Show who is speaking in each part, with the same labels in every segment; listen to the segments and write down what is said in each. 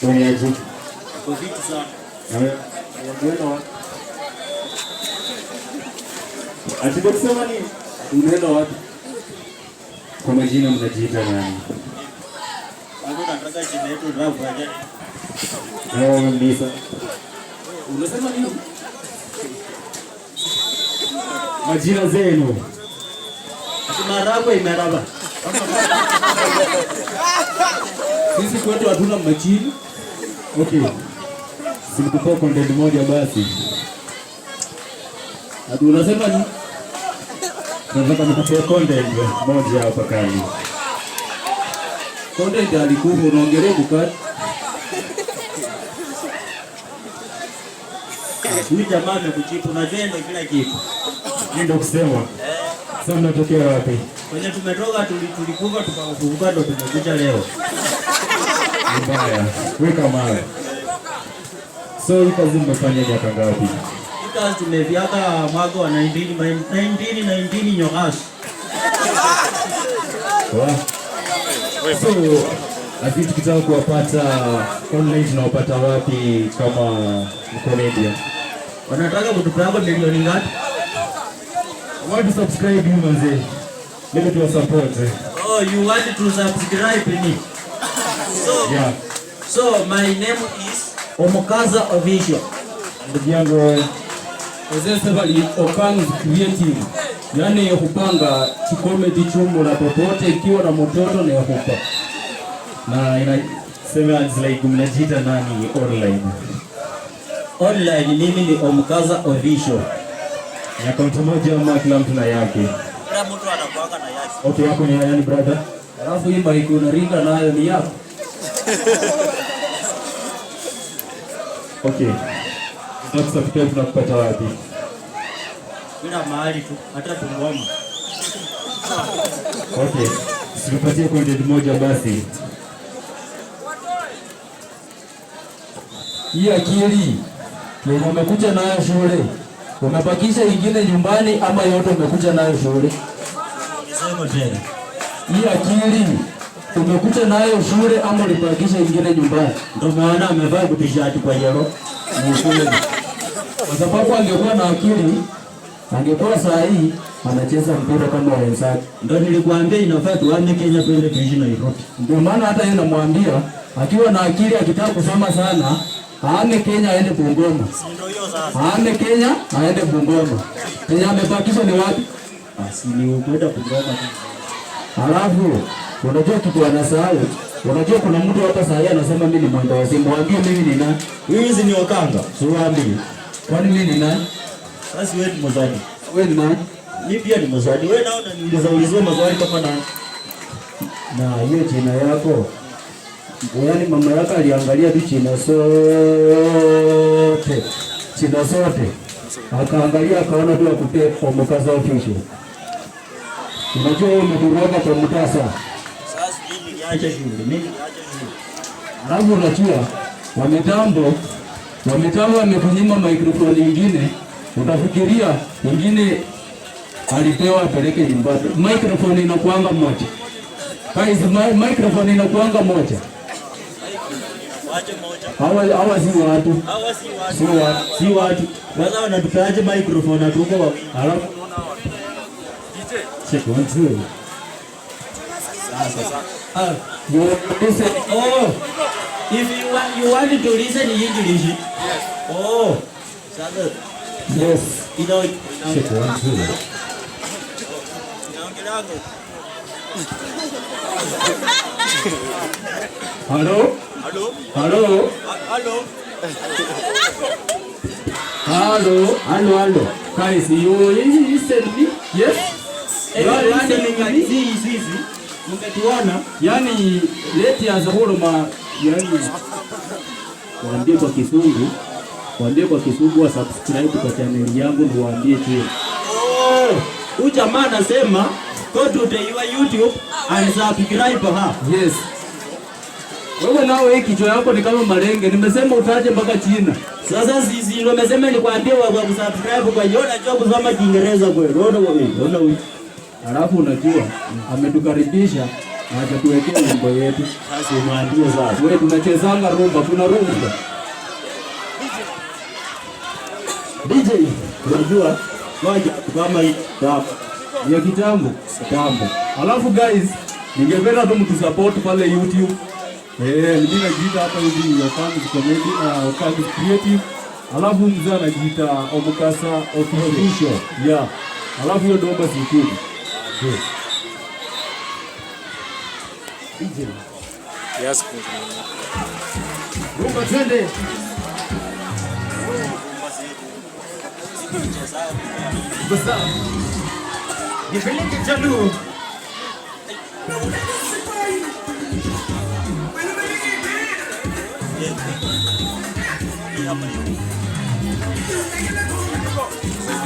Speaker 1: Wewe aje?
Speaker 2: Kwa vitu sana.
Speaker 1: Unaenda ati kusema nini? Unaenda wapi? Kwa majina mnajiita nani?
Speaker 2: Nataka jina yetu ndio kufanya.
Speaker 1: Mbisa. Unasema nini? Majina zenu.
Speaker 2: Maraba imeraba.
Speaker 1: Sisi kwetu hatuna majina. Okay. Silikupa content moja basi. Ati unasema nini? Nataka nikupe content moja hapa kali. Content alikuwa unaongelea bukati.
Speaker 2: Huyu jamaa amekuchipu na vendo kila kitu.
Speaker 1: Ndio kusema. Sasa mnatokea wapi?
Speaker 2: Kwenye tumetoka tulikuwa tukavuka ndo tumekuja leo.
Speaker 1: Mbaya. Weka mawe. So hii kazi mmefanya miaka ngapi?
Speaker 2: Hii kazi tumeviaka mwaka wa 19 nyokashi.
Speaker 1: Wow. So hivi tukitaka kuwapata online tunawapata wapi kama comedian?
Speaker 2: Wanataka kutupeleka milioni ngapi?
Speaker 1: Want to subscribe you manze. Maybe to support.
Speaker 2: Oh, you want to subscribe me? So,
Speaker 1: Yeah.
Speaker 2: So my name is Omukaza Official.
Speaker 1: Ndugu yangu
Speaker 3: Ezesebali Okanz Creative. Yaani kupanga comedy chumo la popote ikiwa na mtoto na yakupa.
Speaker 1: na inasema like mnajiita nani online?
Speaker 2: Online mimi ni Omukaza Official.
Speaker 1: Ya account moja ama kila mtu na yake?
Speaker 2: Kila mtu anakuanga na yake.
Speaker 1: Okay, yako ni yani brother?
Speaker 3: Alafu hii mic unaringa nayo ni yako.
Speaker 1: Okay. Sasa subscribe tunakupata wapi?
Speaker 2: Kila mahali tu, hata Bungoma.
Speaker 1: Okay. Tupatie content moja basi.
Speaker 3: Hii akili yenye umekuja nayo shule, umebakisha ingine nyumbani ama yote umekuja nayo shule?
Speaker 2: Nisema tena.
Speaker 3: Hii akili umekuja nayo shule ama ulibakisha ingine nyumbani?
Speaker 2: Ndio maana amevaa t-shirt kwa yellow.
Speaker 3: Ni shule. Kwa sababu angekuwa na akili, angekuwa saa hii anacheza mpira kama wenzake.
Speaker 2: Ndio nilikwambia inafaa tuame Kenya twende tuishi Nairobi.
Speaker 3: Ndio maana hata yeye namwambia akiwa na akili akitaka kusoma sana, aame Kenya aende Bungoma.
Speaker 2: Ndio hiyo sasa.
Speaker 3: Aame Kenya aende Bungoma. Kenya amebakisha ni wapi?
Speaker 2: Basi ni kwenda Bungoma.
Speaker 3: Alafu unajua kitu anasahau. Unajua kuna mtu hapa saa hii anasema mimi ni mwenda wazimu. Mwambie mimi ni nani?
Speaker 2: Hizi ni wakanga.
Speaker 3: Siwaambie. Kwani mimi ni nani?
Speaker 2: Sasa wewe ni mzadi.
Speaker 3: Wewe ni nani?
Speaker 2: Mimi pia ni mzadi. Wewe naona niuliza maswali kama nani?
Speaker 3: Na hiyo jina yako. Yaani mama yako aliangalia tu jina sote. Jina sote. Akaangalia akaona tu akupe Omukaza Official. Unajua wewe umekuroga kwa mtasa.
Speaker 2: Sasa mimi niache shule. Mimi niache shule.
Speaker 3: Alafu unajua wametambo wamekunyima microphone nyingine, utafikiria nyingine alipewa apeleke nyumbani. Microphone inakuanga moja. Guys, microphone inakuanga moja.
Speaker 2: Wache moja.
Speaker 3: Hawa si watu.
Speaker 2: Hawa si watu. Kwanza wanatupeaje microphone atuko wawili.
Speaker 3: Alafu
Speaker 1: Check 1 2.
Speaker 2: Sasa.
Speaker 3: you listen.
Speaker 2: Oh. If you want to listen in English. Yes. Oh. Sasa.
Speaker 3: Yes.
Speaker 1: Check 1 2.
Speaker 3: Hello?
Speaker 2: Hello?
Speaker 3: Hello?
Speaker 2: Hello?
Speaker 3: Hello? Guys, you listen me? Yes?
Speaker 2: Sisi mngetuona,
Speaker 3: Yani leti as a whole yani waambie kwa Kizungu wa subscribe kwa channel yangu ndio waambie tu.
Speaker 2: huyu jamaa anasema go to your YouTube and subscribe her.
Speaker 3: Yes. Wewe nao hii kichwa yako ni kama malenge. Nimesema utaje mpaka China.
Speaker 2: Sasa sisi ndio nimesema nikwambie wa subscribe kwa hiyo unajua kusoma Kiingereza kweli. Ona huyu.
Speaker 3: Alafu unajua ametukaribisha Acha tuwekee wimbo yetu.
Speaker 2: Sasa umeambia sasa.
Speaker 3: Wewe tunachezanga rumba, kuna rumba.
Speaker 2: DJ, unajua moja kama hii
Speaker 3: ya kitambo. Alafu guys, ningependa tu mtusupport pale YouTube. Mimi najiita hapa hivi Okazi Comedy, Okazi Creative. Alafu mzee anajiita Omukasa Official. Yeah. Alafu hiyo domba sikuni. DJ.
Speaker 4: Yes.
Speaker 3: Rumba twende. Basa. Nipeleke Jalu.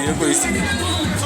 Speaker 4: Ndio kwa hiyo